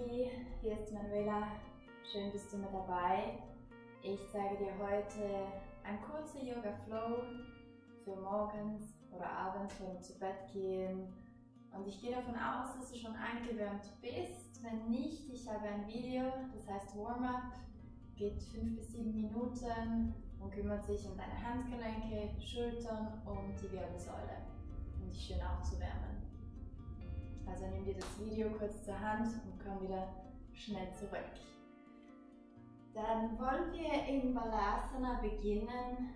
UnisportUni, hier ist Manuela, schön bist du mit dabei. Ich zeige dir heute ein kurzer Yoga-Flow für morgens oder abends, wenn du zu Bett gehen. Und ich gehe davon aus, dass du schon eingewärmt bist. Wenn nicht, ich habe ein Video, das heißt Warm-up, geht 5 bis 7 Minuten und kümmert sich um deine Handgelenke, Schultern und die Wirbelsäule, um dich schön aufzuwärmen. Also nimm dir das Video kurz zur Hand und komm wieder schnell zurück. Dann wollen wir in Balasana beginnen.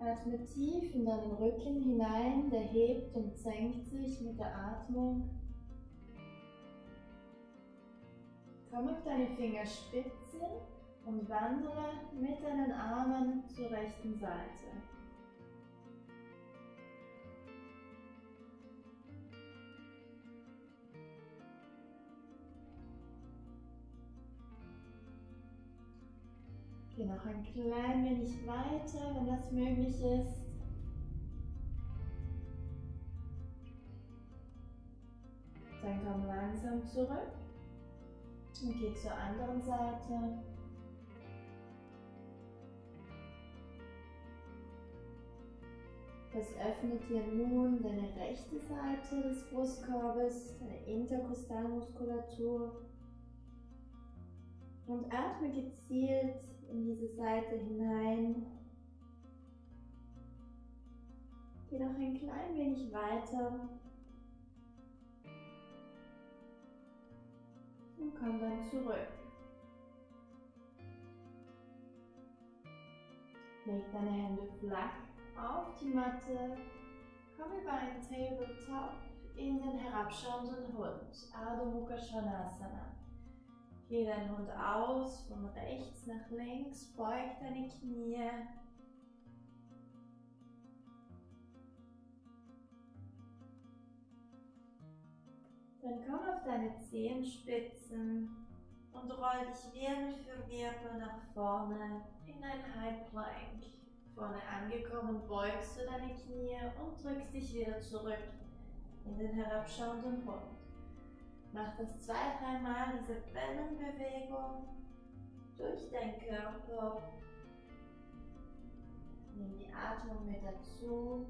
Atme tief in deinen Rücken hinein, der hebt und senkt sich mit der Atmung. Komm auf deine Fingerspitzen und wandere mit deinen Armen zur rechten Seite. Geh noch ein klein wenig weiter, wenn das möglich ist. Dann komm langsam zurück und geh zur anderen Seite. Das öffnet dir nun deine rechte Seite des Brustkorbes, deine Interkostalmuskulatur. Und atme gezielt in diese Seite hinein. Geh noch ein klein wenig weiter. Und komm dann zurück. Leg deine Hände flach auf die Matte. Komm über einen Tabletop in den herabschauenden Hund, Ardha Mukha Svanasana. Geh deinen Hund aus, von rechts nach links, beug deine Knie. Dann komm auf deine Zehenspitzen und roll dich Wirbel für Wirbel nach vorne in ein High Plank. Vorne angekommen beugst du deine Knie und drückst dich wieder zurück in den herabschauenden Hund. Mach das 2-3 Mal, diese Wellenbewegung durch deinen Körper. Nimm die Atmung mit dazu.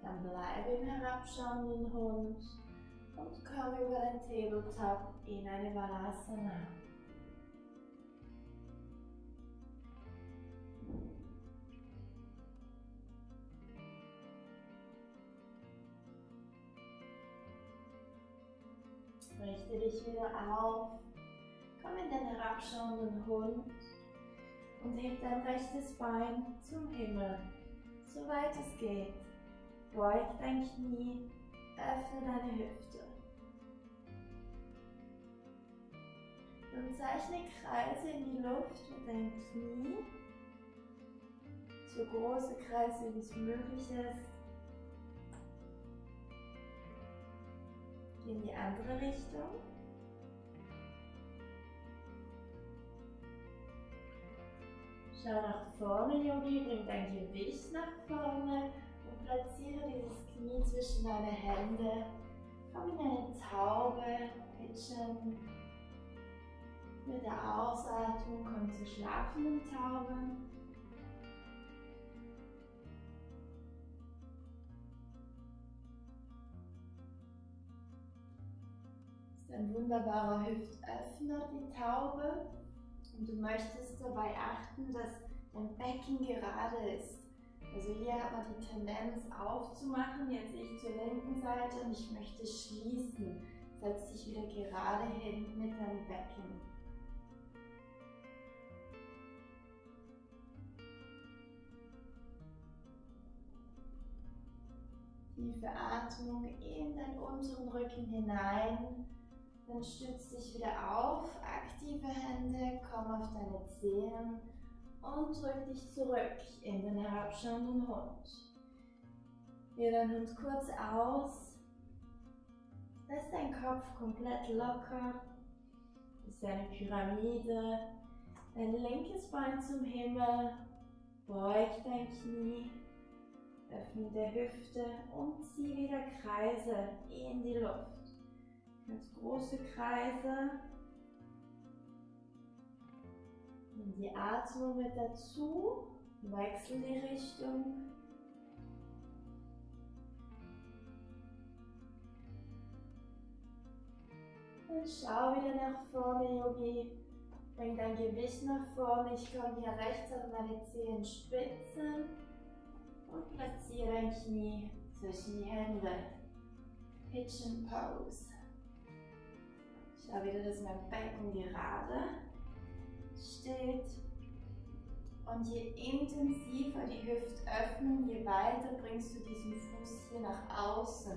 Dann bleibe im herabschauenden Hund und komm über den Tabletop in eine Balasana. Richte dich wieder auf, komm in den herabschauenden Hund und heb dein rechtes Bein zum Himmel, so weit es geht. Beug dein Knie, öffne deine Hüfte. Und zeichne Kreise in die Luft mit deinem Knie. So große Kreise wie es möglich ist. Geh in die andere Richtung. Schau nach vorne, Yogi, bring dein Gewicht nach vorne. Und platziere dieses Knie zwischen deine Hände. Komm in eine Taube, pitchen. Mit der Ausatmung komm zur schlafenden Taube. Das ist ein wunderbarer Hüftöffner, die Taube. Und du möchtest dabei achten, dass dein Becken gerade ist. Also hier hat man die Tendenz aufzumachen, jetzt ich zur linken Seite und ich möchte schließen. Setz dich wieder gerade hin mit deinem Becken. Tiefe Atmung in deinen unteren Rücken hinein. Dann stütz dich wieder auf, aktive Hände, komm auf deine Zehen und drück dich zurück in den herabschauenden Hund. Wähle deinen Hund kurz aus, lass deinen Kopf komplett locker, das ist eine Pyramide, dein linkes Bein zum Himmel, beug dein Knie, öffne der Hüfte und zieh wieder Kreise in die Luft. Ganz große Kreise. Nimm die Atmung mit dazu, wechsel die Richtung. Und schau wieder nach vorne, Yogi. Bring dein Gewicht nach vorne. Ich komme hier rechts auf meine Zehenspitzen und platziere dein Knie zwischen die Hände. Pigeon Pose. Schau wieder, dass mein Becken gerade steht. Und je intensiver die Hüftöffnung, je weiter bringst du diesen Fuß hier nach außen.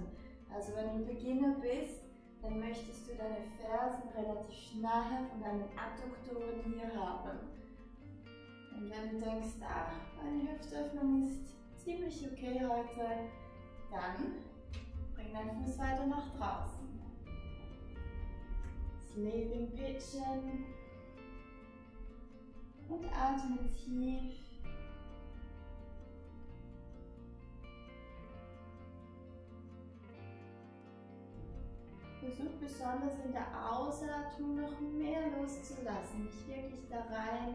Also wenn du Beginner bist, dann möchtest du deine Fersen relativ nahe von deinen Adduktoren hier haben. Und wenn du denkst, ach, meine Hüftöffnung ist ziemlich okay heute, dann bring deinen Fuß weiter nach draußen. Sleeping Pigeon. Und atme tief. Versuch besonders in der Ausatmung noch mehr loszulassen, dich wirklich da rein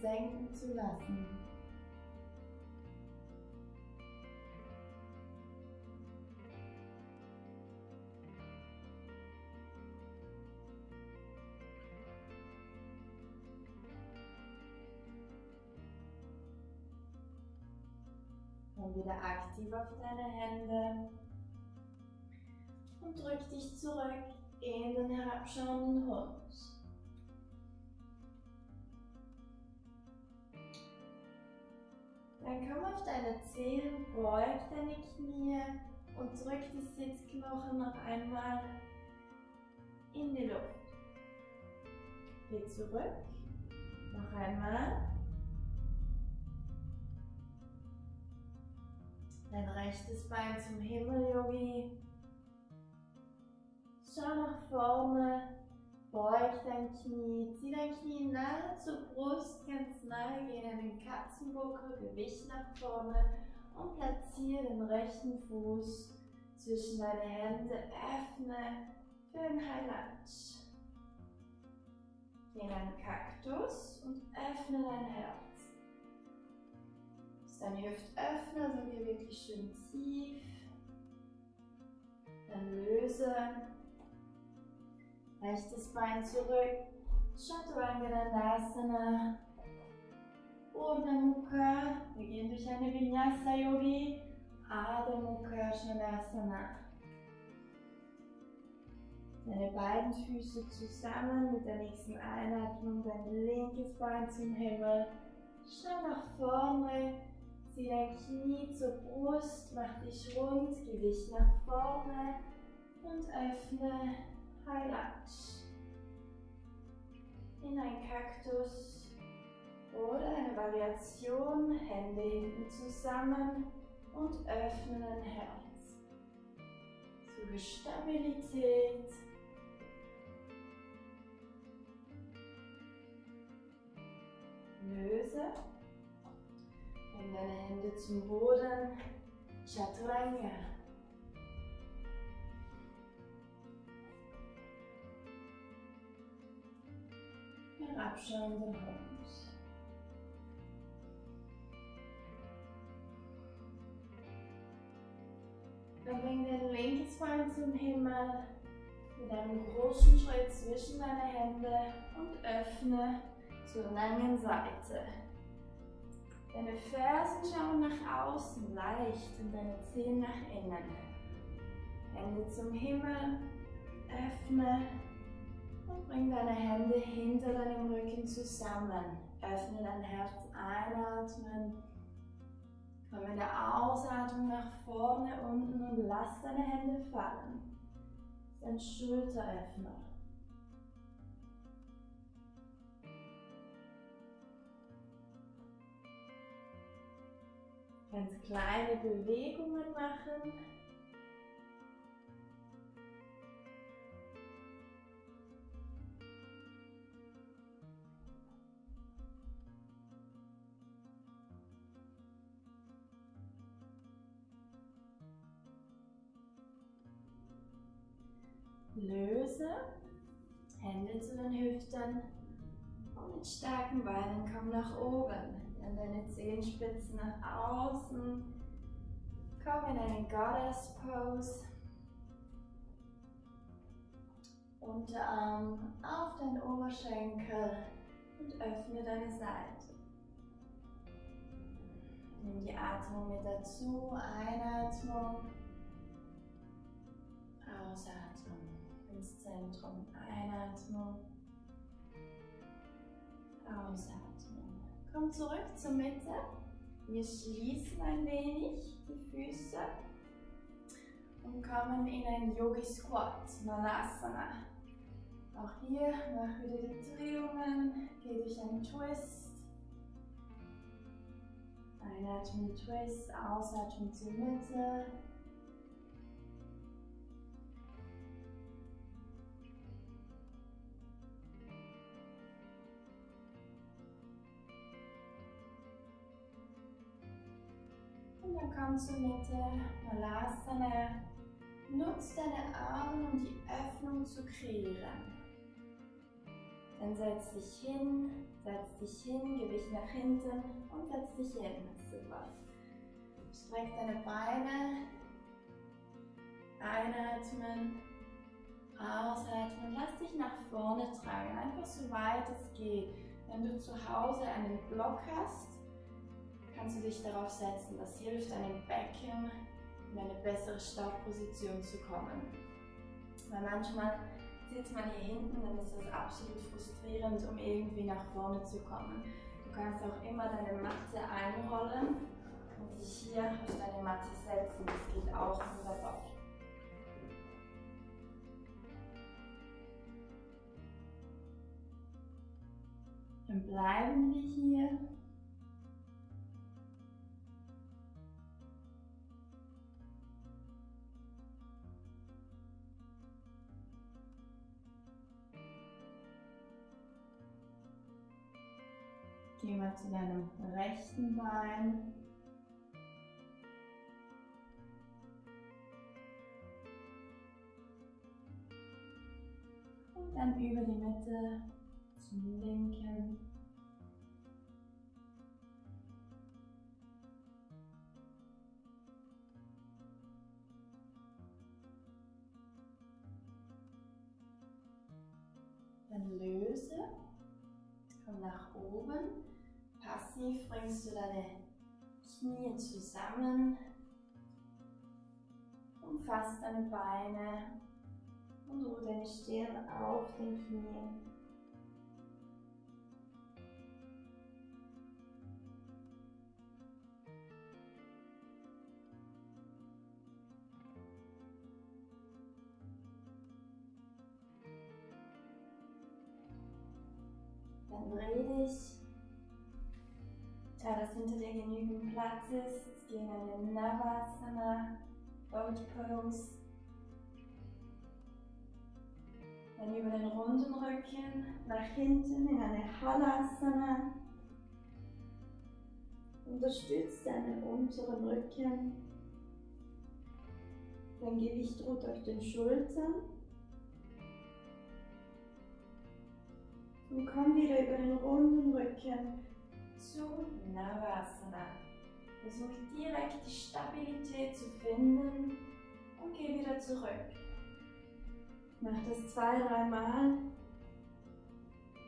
senken zu lassen. Komm wieder aktiv auf deine Hände. Und drück dich zurück in den herabschauenden Hund. Dann komm auf deine Zehen, beug deine Knie und drück die Sitzknochen noch einmal in die Luft. Geh zurück, noch einmal. Dein rechtes Bein zum Himmel, Yogi. Schau nach vorne, beug dein Knie, zieh dein Knie nahe zur Brust, ganz nahe, geh in den Katzenbuckel, Gewicht nach vorne und platziere den rechten Fuß zwischen deine Hände, öffne für ein High Lunge. Geh in einen Kaktus und öffne dein Herz. Das ist dein Hüftöffner, so geh wirklich schön tief. Dann löse. Rechtes Bein zurück, Chaturanga Dandasana, Urdhva Mukha. Wir gehen durch eine Vinyasa Yogi, Adho Mukha Svanasana. Deine beiden Füße zusammen mit der nächsten Einatmung, dein linkes Bein zum Himmel. Schau nach vorne, zieh dein Knie zur Brust, mach dich rund, Gewicht nach vorne und öffne. High Lunge. In ein Kaktus oder eine Variation, Hände hinten zusammen und öffnen dein Herz. Suche Stabilität. Löse. Bring deine Hände zum Boden. Chaturanga. Herabschauender Hund. Dann bring dein linkes Bein zum Himmel mit einem großen Schritt zwischen deine Hände und öffne zur langen Seite. Deine Fersen schauen nach außen, leicht und deine Zehen nach innen. Hände zum Himmel, öffne. Und bring deine Hände hinter deinem Rücken zusammen. Öffne dein Herz, einatmen. Komm in der Ausatmung nach vorne, unten und lass deine Hände fallen. dein Schulteröffner. Ganz kleine Bewegungen machen. Löse, Hände zu den Hüften und mit starken Beinen komm nach oben. Dann deine Zehenspitzen nach außen. Komm in eine Goddess Pose. Unterarm auf deinen Oberschenkel und öffne deine Seite. Nimm die Atmung mit dazu. Einatmung. Ausatmung ins Zentrum. Einatmung. Ausatmung. Komm zurück zur Mitte. Wir schließen ein wenig die Füße und kommen in ein Yogi Squat, Malasana. Auch hier mach wieder die Drehungen, geh durch einen Twist. Einatmen, Twist, Ausatmen zur Mitte. Und dann komm zur Mitte, Malasana. Nutz deine Arme, um die Öffnung zu kreieren. Dann setz dich hin, Gewicht nach hinten und setz dich hin. Super. Streck deine Beine. Einatmen, ausatmen. Lass dich nach vorne tragen, einfach so weit es geht. Wenn du zu Hause einen Block hast, kannst du dich darauf setzen. Das hilft deinem Becken, in eine bessere Startposition zu kommen. Weil manchmal sitzt man hier hinten, dann ist das absolut frustrierend, um irgendwie nach vorne zu kommen. Du kannst auch immer deine Matte einrollen und dich hier auf deine Matte setzen. Das geht auch wunderbar. Dann bleiben wir hier. Geh mal zu deinem rechten Bein. Und dann über die Mitte zum linken. Dann löse. Komm nach oben. Passiv bringst du deine Knie zusammen, umfasst deine Beine und ruh deine Stirn auf den Knien. Dann dreh dich. Da das hinter dir genügend Platz ist, geh in eine Navasana, Boat Pose. Dann über den runden Rücken nach hinten in eine Halasana. Unterstützt deinen unteren Rücken. Dein Gewicht ruht auf den Schultern. Und komm wieder über den runden Rücken zu Navasana. Versuch direkt die Stabilität zu finden und geh wieder zurück. Mach das 2-3 Mal.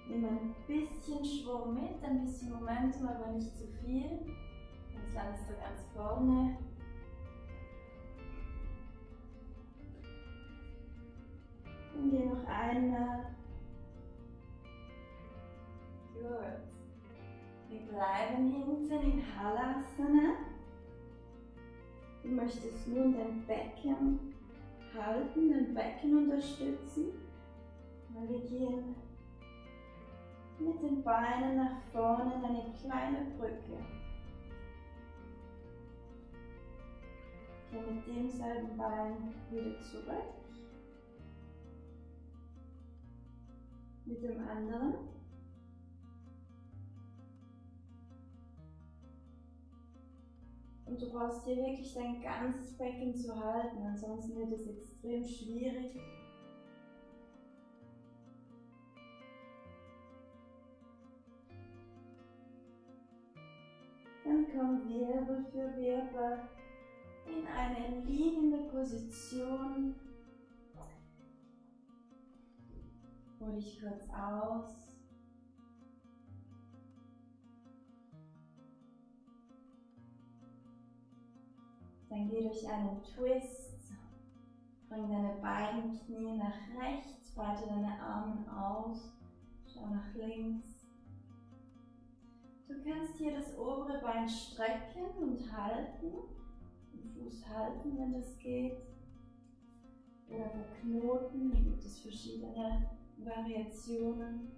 Nimm ein bisschen Schwung mit, ein bisschen Momentum, aber nicht zu viel. Jetzt landest du ganz vorne. Und geh noch einmal. Gut. Wir bleiben hinten in Halasana. Du möchtest nun dein Becken halten, den Becken unterstützen. Und wir gehen mit den Beinen nach vorne in eine kleine Brücke. Gehen mit demselben Bein wieder zurück. Mit dem anderen. Und du brauchst hier wirklich dein ganzes Becken zu halten, ansonsten wird es extrem schwierig. Dann kommen Wirbel für Wirbel in eine liegende Position. Ruh dich kurz aus. Dann geh durch einen Twist. Bring deine beiden Knie nach rechts, breite deine Arme aus. Schau nach links. Du kannst hier das obere Bein strecken und halten. Den Fuß halten, wenn das geht. Oder verknoten, da gibt es verschiedene Variationen.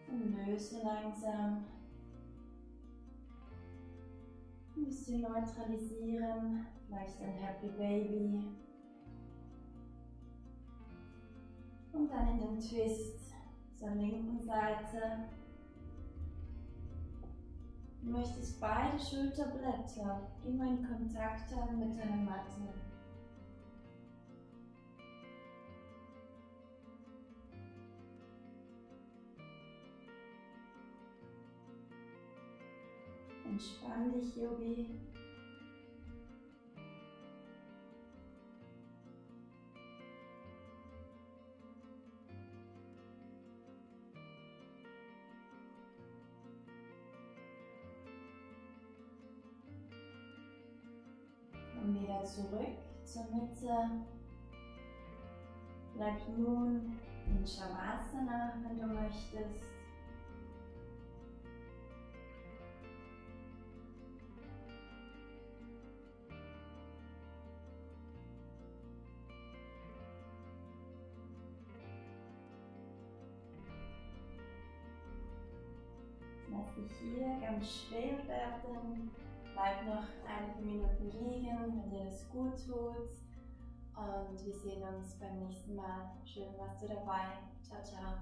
Und löse langsam. Ein bisschen neutralisieren, vielleicht ein Happy Baby. Und dann in den Twist zur linken Seite. Du möchtest beide Schulterblätter immer in Kontakt haben mit deiner Matte. Entspann dich, Yogi. Und wieder zurück zur Mitte. Bleib nun in Shavasana, wenn du möchtest. Lass dich hier ganz schwer werden. Bleib noch einige Minuten liegen, wenn dir das gut tut. Und wir sehen uns beim nächsten Mal. Schön warst du dabei. Ciao, ciao.